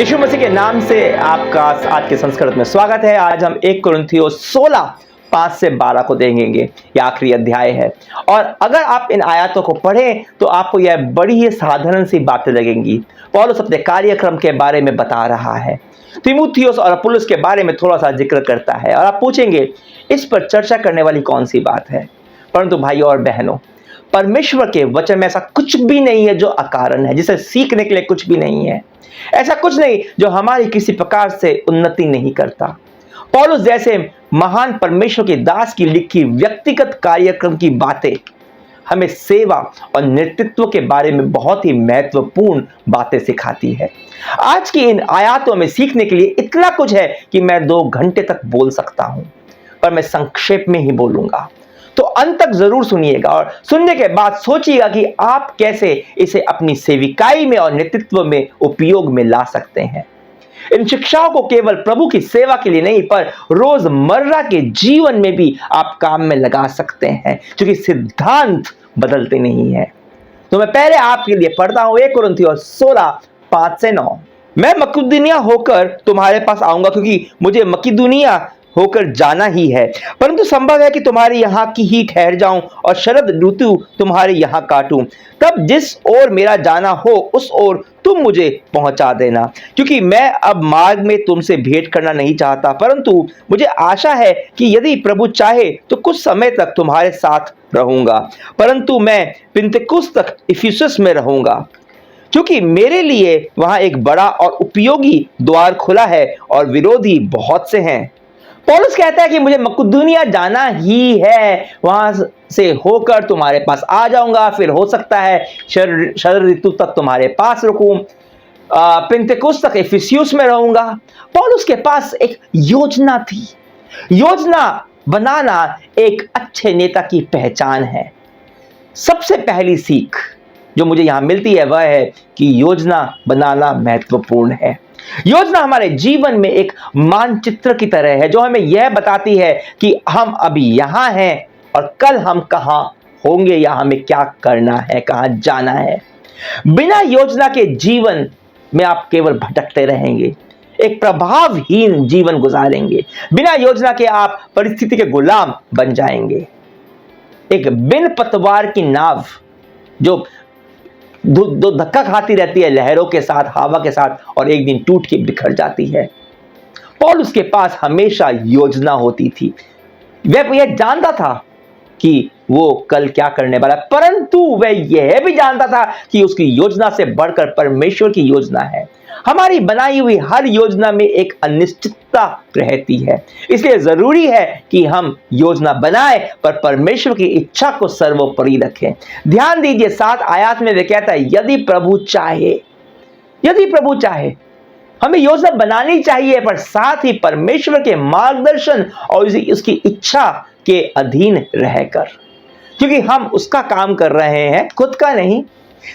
यीशु मसीह के नाम से आपका आज के संस्कृत में स्वागत है। आज हम 1 कुरिन्थियों 16:5 से 12 को देखेंगे। यह आखिरी अध्याय है और अगर आप इन आयतों को पढ़ें तो आपको यह बड़ी ही साधारण सी बातें लगेंगी। पौलुस अपने कार्यक्रम के बारे में बता रहा है, तीमुथियुस और अपुल्लोस के बारे में थोड़ा सा जिक्र करता है और आप पूछेंगे इस पर चर्चा करने वाली कौन सी बात है। परंतु भाइयों और बहनों, परमेश्वर के वचन में ऐसा कुछ भी नहीं है जो अकारण है, जिसे सीखने के लिए कुछ भी नहीं है। ऐसा कुछ नहीं जो हमारी किसी प्रकार से उन्नति नहीं करता। पौलुस जैसे महान परमेश्वर के दास की लिखी व्यक्तिगत कार्यक्रम की बातें हमें सेवा और नेतृत्व के बारे में बहुत ही महत्वपूर्ण बातें सिखाती है। आज की इन आयतों में सीखने के लिए इतना कुछ है कि मैं 2 घंटे तक बोल सकता हूं, पर मैं संक्षेप में ही बोलूंगा। तो अंत तक जरूर सुनिएगा और सुनने के बाद सोचिएगा कि आप कैसे इसे अपनी सेविकाई में और नेतृत्व में उपयोग में ला सकते हैं। इन शिक्षाओं को केवल प्रभु की सेवा के लिए नहीं, पर रोजमर्रा के जीवन में भी आप काम में लगा सकते हैं, क्योंकि सिद्धांत बदलते नहीं है। तो मैं पहले आपके लिए पढ़ता हूं 1 कुरिन्थियों 16:5 से 9। मैं मकिदुनिया होकर तुम्हारे पास आऊंगा, क्योंकि मुझे मकिदुनिया होकर जाना ही है, परंतु संभव है कि तुम्हारे यहाँ की ही ठहर जाऊं और शरद ऋतु तुम्हारे यहाँ काटूं। तब जिस ओर मेरा जाना हो उस ओर तुम मुझे पहुंचा देना, क्योंकि मैं अब मार्ग में तुमसे भेंट करना नहीं चाहता, परंतु मुझे आशा है कि यदि प्रभु चाहे तो कुछ समय तक तुम्हारे साथ रहूंगा। परंतु मैं पिन्तेकुस्त तक इफिसुस में रहूंगा, क्योंकि मेरे लिए वहां एक बड़ा और उपयोगी द्वार खुला है और विरोधी बहुत से हैं। पौलुस कहता है कि मुझे मकिदुनिया जाना ही है, वहां से होकर तुम्हारे पास आ जाऊंगा, फिर हो सकता है शरद ऋतु तक तुम्हारे पास रुकूं, पिन्तेकुस्त तक इफिसुस में रहूंगा। पौलुस के पास एक योजना थी। योजना बनाना एक अच्छे नेता की पहचान है। सबसे पहली सीख जो मुझे यहां मिलती है वह है कि योजना बनाना महत्वपूर्ण है। योजना हमारे जीवन में एक मानचित्र की तरह है, जो हमें यह बताती है कि हम अभी यहां हैं और कल हम कहां होंगे या हमें क्या करना है, कहां जाना है। बिना योजना के जीवन में आप केवल भटकते रहेंगे, एक प्रभावहीन जीवन गुजारेंगे। बिना योजना के आप परिस्थिति के गुलाम बन जाएंगे। एक बिन पतवार की नाव जो दो धक्का खाती रहती है लहरों के साथ, हवा के साथ, और एक दिन टूट के बिखर जाती है। पौलुस के पास हमेशा योजना होती थी। वह यह जानता था कि वो कल क्या करने वाला, परंतु वह यह भी जानता था कि उसकी योजना से बढ़कर परमेश्वर की योजना है। हमारी बनाई हुई हर योजना में एक अनिश्चितता रहती है, इसलिए जरूरी है कि हम योजना बनाएं पर परमेश्वर की इच्छा को सर्वोपरि रखें। ध्यान दीजिए 7 आयत में वे कहता है यदि प्रभु चाहे। यदि प्रभु चाहे हमें योजना बनानी चाहिए, पर साथ ही परमेश्वर के मार्गदर्शन और उसकी इच्छा के अधीन रहकर, क्योंकि हम उसका काम कर रहे हैं, खुद का नहीं।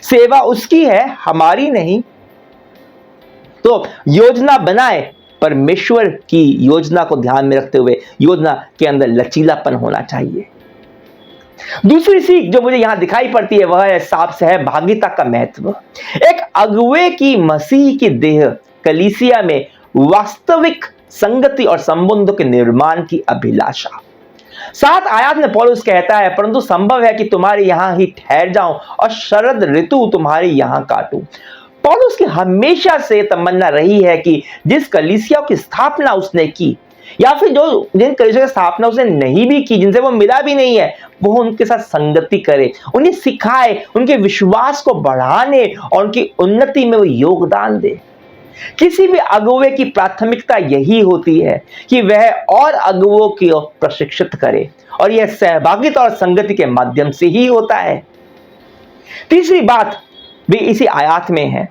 सेवा उसकी है, हमारी नहीं। तो योजना बनाए परमेश्वर की योजना को ध्यान में रखते हुए। योजना के अंदर लचीलापन होना चाहिए। दूसरी सीख जो मुझे यहां दिखाई पड़ती है वह है साफ सहभागिता का महत्व। एक अगुवे की मसीह की देह कलीसिया में वास्तविक संगति और संबंधों के निर्माण की अभिलाषा। 7 आयत में पौलुस कहता है परंतु संभव है कि तुम्हारे यहां ही ठहर जाऊं और शरद ऋतु तुम्हारे यहां काटूं। पौलुस की हमेशा से तमन्ना रही है कि जिस कलीसिया की स्थापना उसने की, या फिर जिन कलीसिया की स्थापना उसने नहीं भी की, जिनसे वो मिला भी नहीं है, वो उनके साथ संगति करे, उन्हें सिखाए, उनके विश्वास को बढ़ाने और उनकी उन्नति में वो योगदान दे। किसी भी अगुवे की प्राथमिकता यही होती है कि वह और अगुवों को प्रशिक्षित करे, और यह सहभागिता और संगति के माध्यम से ही होता है। तीसरी बात भी इसी आयत में है,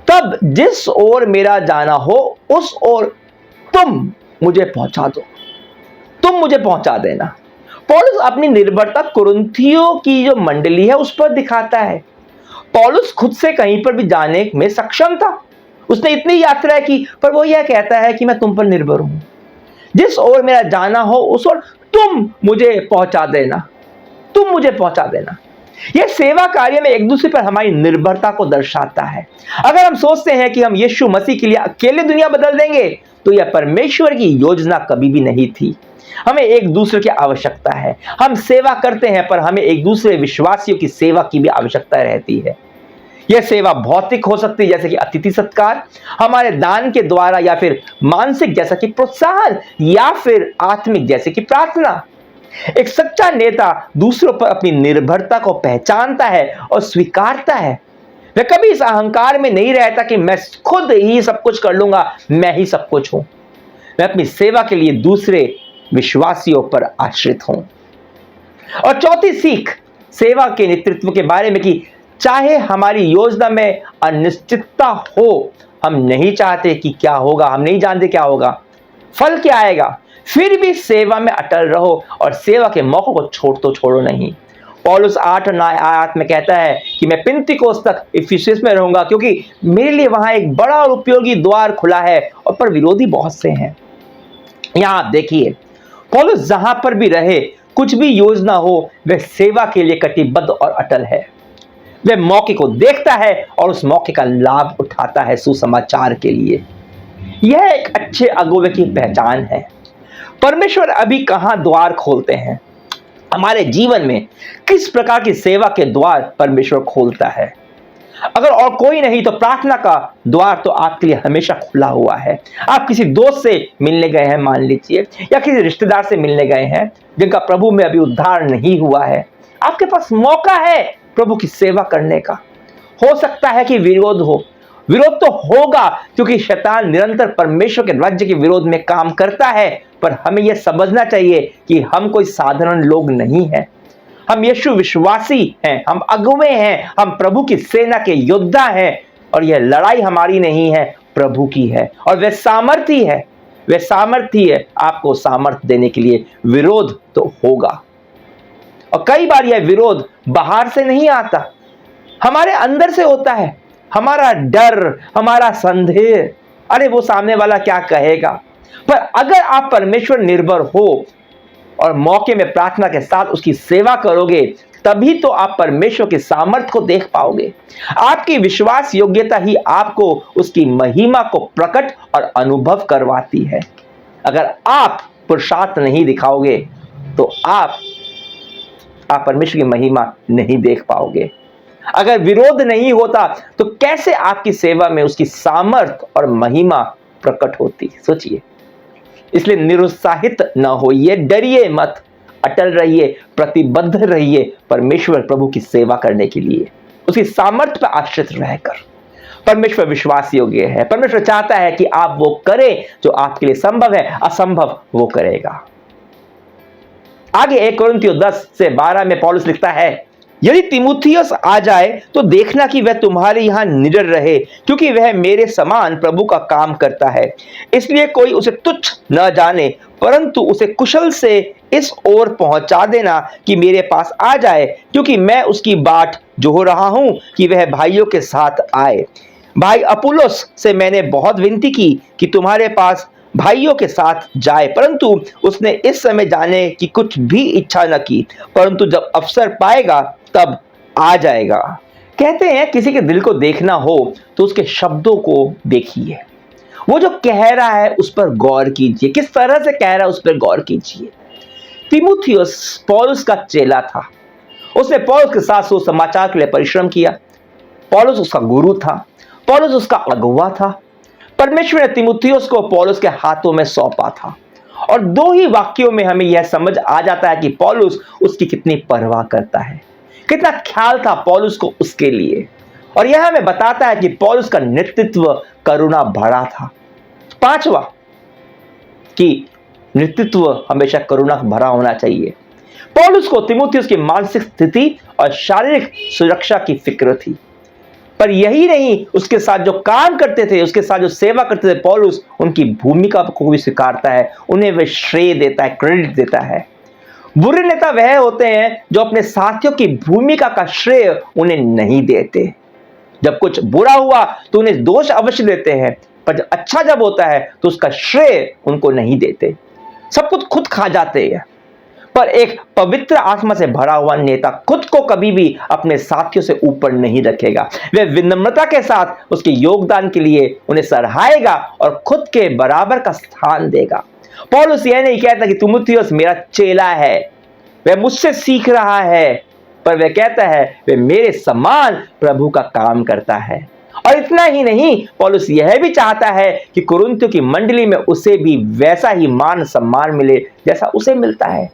तब जिस ओर मेरा जाना हो उस ओर तुम मुझे पहुंचा दो, तुम मुझे पहुंचा देना। पौलुस अपनी निर्भरता कुरिन्थियों की जो मंडली है उस पर दिखाता है। पौलुस खुद से कहीं पर भी जाने में सक्षम था, उसने इतनी यात्रा की, पर वो यह कहता है कि मैं तुम पर निर्भर हूं। जिस ओर मेरा जाना हो उस ओर तुम मुझे पहुंचा देना, तुम मुझे पहुंचा देना। यह सेवा कार्य में एक दूसरे पर हमारी निर्भरता को दर्शाता है। अगर हम सोचते हैं कि हम यीशु मसीह के लिए अकेले दुनिया बदल देंगे, तो यह परमेश्वर की योजना कभी भी नहीं थी। हमें एक दूसरे की आवश्यकता है। हम सेवा करते हैं, पर हमें एक दूसरे विश्वासियों की सेवा की भी आवश्यकता रहती है। यह सेवा भौतिक हो सकती है, जैसे कि अतिथि सत्कार, हमारे दान के द्वारा, या फिर मानसिक जैसा कि प्रोत्साहन, या फिर आत्मिक जैसे कि प्रार्थना। एक सच्चा नेता दूसरों पर अपनी निर्भरता को पहचानता है और स्वीकारता है। वह कभी इस अहंकार में नहीं रहता कि मैं खुद ही सब कुछ कर लूंगा, मैं ही सब कुछ हूं। मैं अपनी सेवा के लिए दूसरे विश्वासियों पर आश्रित हूं। और चौथी सीख सेवा के नेतृत्व के बारे में कि चाहे हमारी योजना में अनिश्चितता हो, हम नहीं चाहते कि क्या होगा, हम नहीं जानते क्या होगा, फल क्या आएगा, फिर भी सेवा में अटल रहो और सेवा के मौकों को छोड़ो नहीं। पौलुस 8 और 9 आयत में कहता है कि मैं पिन्तेकुस्त तक इफिसुस में रहूंगा, क्योंकि मेरे लिए वहां एक बड़ा और उपयोगी द्वार खुला है, और पर विरोधी बहुत से हैं। यहां आप देखिए, पौलुस जहां पर भी रहे, कुछ भी योजना हो, वह सेवा के लिए कटिबद्ध और अटल है। वह मौके को देखता है और उस मौके का लाभ उठाता है सुसमाचार के लिए। यह एक अच्छे अगुवे की पहचान है। परमेश्वर अभी कहां द्वार खोलते हैं हमारे जीवन में, किस प्रकार की सेवा के द्वार परमेश्वर खोलता है। अगर और कोई नहीं तो प्रार्थना का द्वार तो आपके लिए हमेशा खुला हुआ है। आप किसी दोस्त से मिलने गए हैं मान लीजिए, या किसी रिश्तेदार से मिलने गए हैं जिनका प्रभु में अभी उद्धार नहीं हुआ है, आपके पास मौका है प्रभु की सेवा करने का। हो सकता है कि विरोध हो, विरोध तो होगा, क्योंकि शैतान निरंतर परमेश्वर के राज्य के विरोध में काम करता है, पर हमें यह समझना चाहिए कि हम कोई साधारण लोग नहीं हैं। हम यीशु विश्वासी हैं, हम अगुवे हैं, हम प्रभु की सेना के योद्धा हैं, और यह लड़ाई हमारी नहीं है, प्रभु की है। और वह सामर्थी है, वह सामर्थी है आपको सामर्थ देने के लिए। विरोध तो होगा, और कई बार यह विरोध बाहर से नहीं आता, हमारे अंदर से होता है। हमारा डर, हमारा संदेह, अरे वो सामने वाला क्या कहेगा। पर अगर आप परमेश्वर निर्भर हो और मौके में प्रार्थना के साथ उसकी सेवा करोगे, तभी तो आप परमेश्वर के सामर्थ को देख पाओगे। आपकी विश्वास योग्यता ही आपको उसकी महिमा को प्रकट और अनुभव करवाती है। अगर आप पुरुषार्थ नहीं दिखाओगे, तो आप परमेश्वर की महिमा नहीं देख पाओगे। अगर विरोध नहीं होता, तो कैसे आपकी सेवा में उसकी सामर्थ और महिमा प्रकट होती। सोचिए। इसलिए निरुत्साहित न होइए, डरिए मत, अटल रहिए, प्रतिबद्ध रहिए परमेश्वर प्रभु की सेवा करने के लिए, उसकी सामर्थ पर आश्रित रहकर। परमेश्वर विश्वास योग्य है। परमेश्वर चाहता है कि आप वो करें जो आपके लिए संभव है, असंभव वो करेगा। आगे 1 कुरिन्थियों 10 से 12 में पौलुस लिखता है, यदि तीमुथियुस आ जाए तो देखना कि वह तुम्हारे यहां निडर रहे, क्योंकि वह मेरे समान प्रभु का काम करता है। इसलिए कोई उसे तुच्छ न जाने, परंतु उसे कुशल से इस ओर पहुंचा देना कि मेरे पास आ जाए, क्योंकि मैं उसकी बाट जोह रहा हूं कि वह भाइयों के साथ आए। भाई अपुल्लोस से मैंने बहुत विनती की कि तुम्हारे पास भाइयों के साथ जाए, परंतु उसने इस समय जाने की कुछ भी इच्छा न की, परंतु जब अवसर पाएगा तब आ जाएगा। कहते हैं किसी के दिल को देखना हो तो उसके शब्दों को देखिए, वो जो कह रहा है उस पर गौर कीजिए, किस तरह से कह रहा है उस पर गौर कीजिए। तीमुथियुस पौलुस का चेला था, उसने पौलुस के साथ सुसमाचार के लिए परिश्रम किया। पौलुस उसका गुरु था, पौलुस उसका अगुवा था। परमेश्वर ने तीमुथियुस को पौलुस के हाथों में सौंपा था, और 2 ही वाक्यों में हमें यह समझ आ जाता है कि पौलुस उसकी कितनी परवाह करता है, कितना ख्याल था पौलुस को उसके लिए। और यह हमें बताता है कि पौलुस का नेतृत्व करुणा भरा था। 5वां कि नेतृत्व हमेशा करुणा भरा होना चाहिए। पौलुस को तीमुथियुस की मानसिक स्थिति और शारीरिक सुरक्षा की फिक्र थी, पर यही नहीं, उसके साथ जो काम करते थे, उसके साथ जो सेवा करते थे, पौलुस उनकी भूमिका को भी स्वीकारता है, उन्हें वह श्रेय देता है, क्रेडिट देता है। बुरे नेता वह होते हैं जो अपने साथियों की भूमिका का श्रेय उन्हें नहीं देते। जब कुछ बुरा हुआ तो उन्हें दोष अवश्य देते हैं, पर जब अच्छा जब होता है तो उसका श्रेय उनको नहीं देते, सब कुछ खुद खा जाते हैं। पर एक पवित्र आत्मा से भरा हुआ नेता खुद को कभी भी अपने साथियों से ऊपर नहीं रखेगा। वह विनम्रता के साथ उसके योगदान के लिए उन्हें सराहेगा और खुद के बराबर का स्थान देगा। पौलुस यह नहीं कहता कि तीमुथियुस मेरा चेला है, वह मुझसे सीख रहा है, पर वह कहता है वह मेरे समान प्रभु का काम करता है। और इतना ही नहीं, पौलुस यह भी चाहता है कि कुरिन्थियों की मंडली में उसे भी वैसा ही मान सम्मान मिले जैसा उसे मिलता है।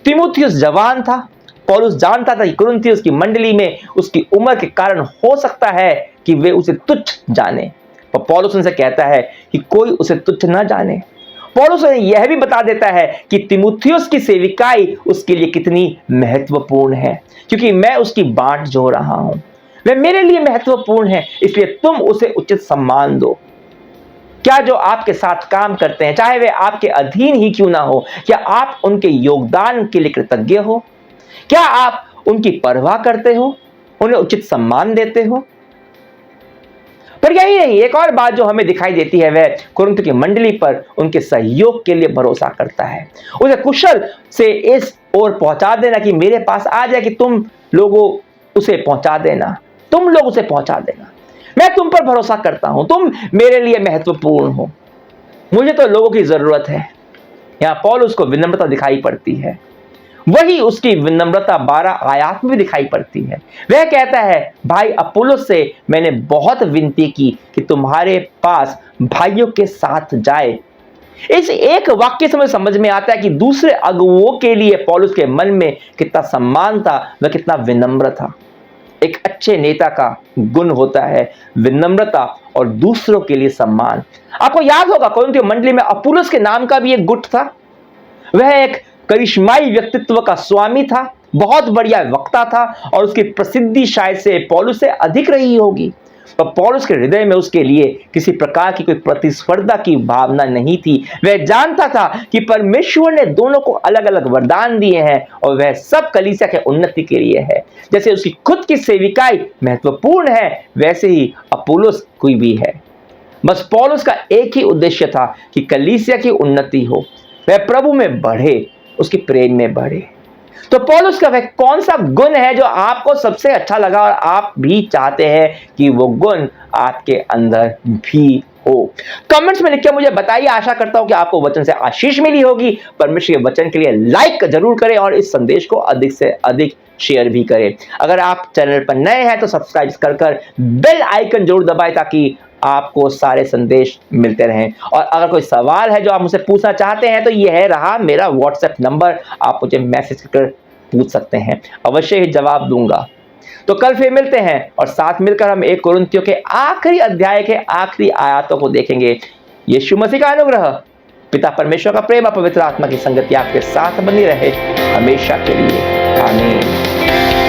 तीमुथियुस जवान था। पौलुस जानता था कि कुरिन्थियों की मंडली में उसकी उम्र के कारण हो सकता है कि वे उसे तुच्छ जाने, पर पौलुस उनसे कहता है कि कोई उसे तुच्छ न जाने। पौलुस उन्हें यह भी बता देता है कि तीमुथियुस की सेविकाई उसके लिए कितनी महत्वपूर्ण है, क्योंकि मैं उसकी बाट जो रहा हूं, वह मेरे लिए महत्वपूर्ण है, इसलिए तुम उसे उचित सम्मान दो। क्या जो आपके साथ काम करते हैं, चाहे वे आपके अधीन ही क्यों ना हो, क्या आप उनके योगदान के लिए कृतज्ञ हो? क्या आप उनकी परवाह करते हो, उन्हें उचित सम्मान देते हो? पर यही नहीं, एक और बात जो हमें दिखाई देती है, वह कुरिन्थ की मंडली पर उनके सहयोग के लिए भरोसा करता है। उसे कुशल से इस ओर पहुंचा देना कि मेरे पास आ जाए कि तुम लोगों उसे पहुंचा देना, तुम लोग उसे पहुंचा देना, मैं तुम पर भरोसा करता हूं, तुम मेरे लिए महत्वपूर्ण हो, मुझे तो लोगों की जरूरत है। यहां पौलुस को विनम्रता दिखाई पड़ती है, वही उसकी विनम्रता 12 आयात में भी दिखाई पड़ती है। वह कहता है, भाई अपुल्लोस से मैंने बहुत विनती की कि तुम्हारे पास भाइयों के साथ जाए। इस एक वाक्य से मुझे समझ में आता है कि दूसरे अगुवों के लिए पौलुस के मन में कितना सम्मान था, वह कितना विनम्र था। एक अच्छे नेता का गुण होता है विनम्रता और दूसरों के लिए सम्मान। आपको याद होगा कुरिन्थियों मंडली में अपुल्लोस के नाम का भी एक गुट था। वह एक करिश्माई व्यक्तित्व का स्वामी था, बहुत बढ़िया वक्ता था और उसकी प्रसिद्धि शायद से पौलुस से अधिक रही होगी, पर पौलुस के हृदय में उसके लिए किसी प्रकार की कोई प्रतिस्पर्धा की भावना नहीं थी। वह जानता था कि परमेश्वर ने दोनों को अलग अलग वरदान दिए हैं और वह सब कलीसिया के उन्नति के लिए है। जैसे उसकी खुद की सेविकाई महत्वपूर्ण है, वैसे ही अपुल्लोस कोई भी है। बस पौलुस का एक ही उद्देश्य था कि कलीसिया की उन्नति हो, वह प्रभु में बढ़े, उसकी प्रेम में बढ़े। तो पौलुस का वह कौन सा गुण है जो आपको सबसे अच्छा लगा और आप भी चाहते हैं कि वो गुण आपके अंदर भी हो? कमेंट्स में लिखकर मुझे बताइए। आशा करता हूं कि आपको वचन से आशीष मिली होगी। परमेश्वर के वचन के लिए लाइक जरूर करें और इस संदेश को अधिक से अधिक शेयर भी करें। अगर आप चैनल पर नए हैं तो सब्सक्राइब कर बेल आइकन जरूर दबाएं ताकि आपको सारे संदेश मिलते रहें। और अगर कोई सवाल है जो आप मुझसे पूछना चाहते हैं तो यह रहा मेरा व्हाट्सएप नंबर, आप मुझे मैसेज कर पूछ सकते हैं, अवश्य ही जवाब दूंगा। तो कल फिर मिलते हैं और साथ मिलकर हम 1 कुरिन्थियों के आखिरी अध्याय के आखिरी आयतों को देखेंगे। यीशु मसीह का अनुग्रह, पिता परमेश्वर का प्रेम और पवित्र आत्मा की संगति आपके साथ बनी रहे हमेशा के लिए। आमीन।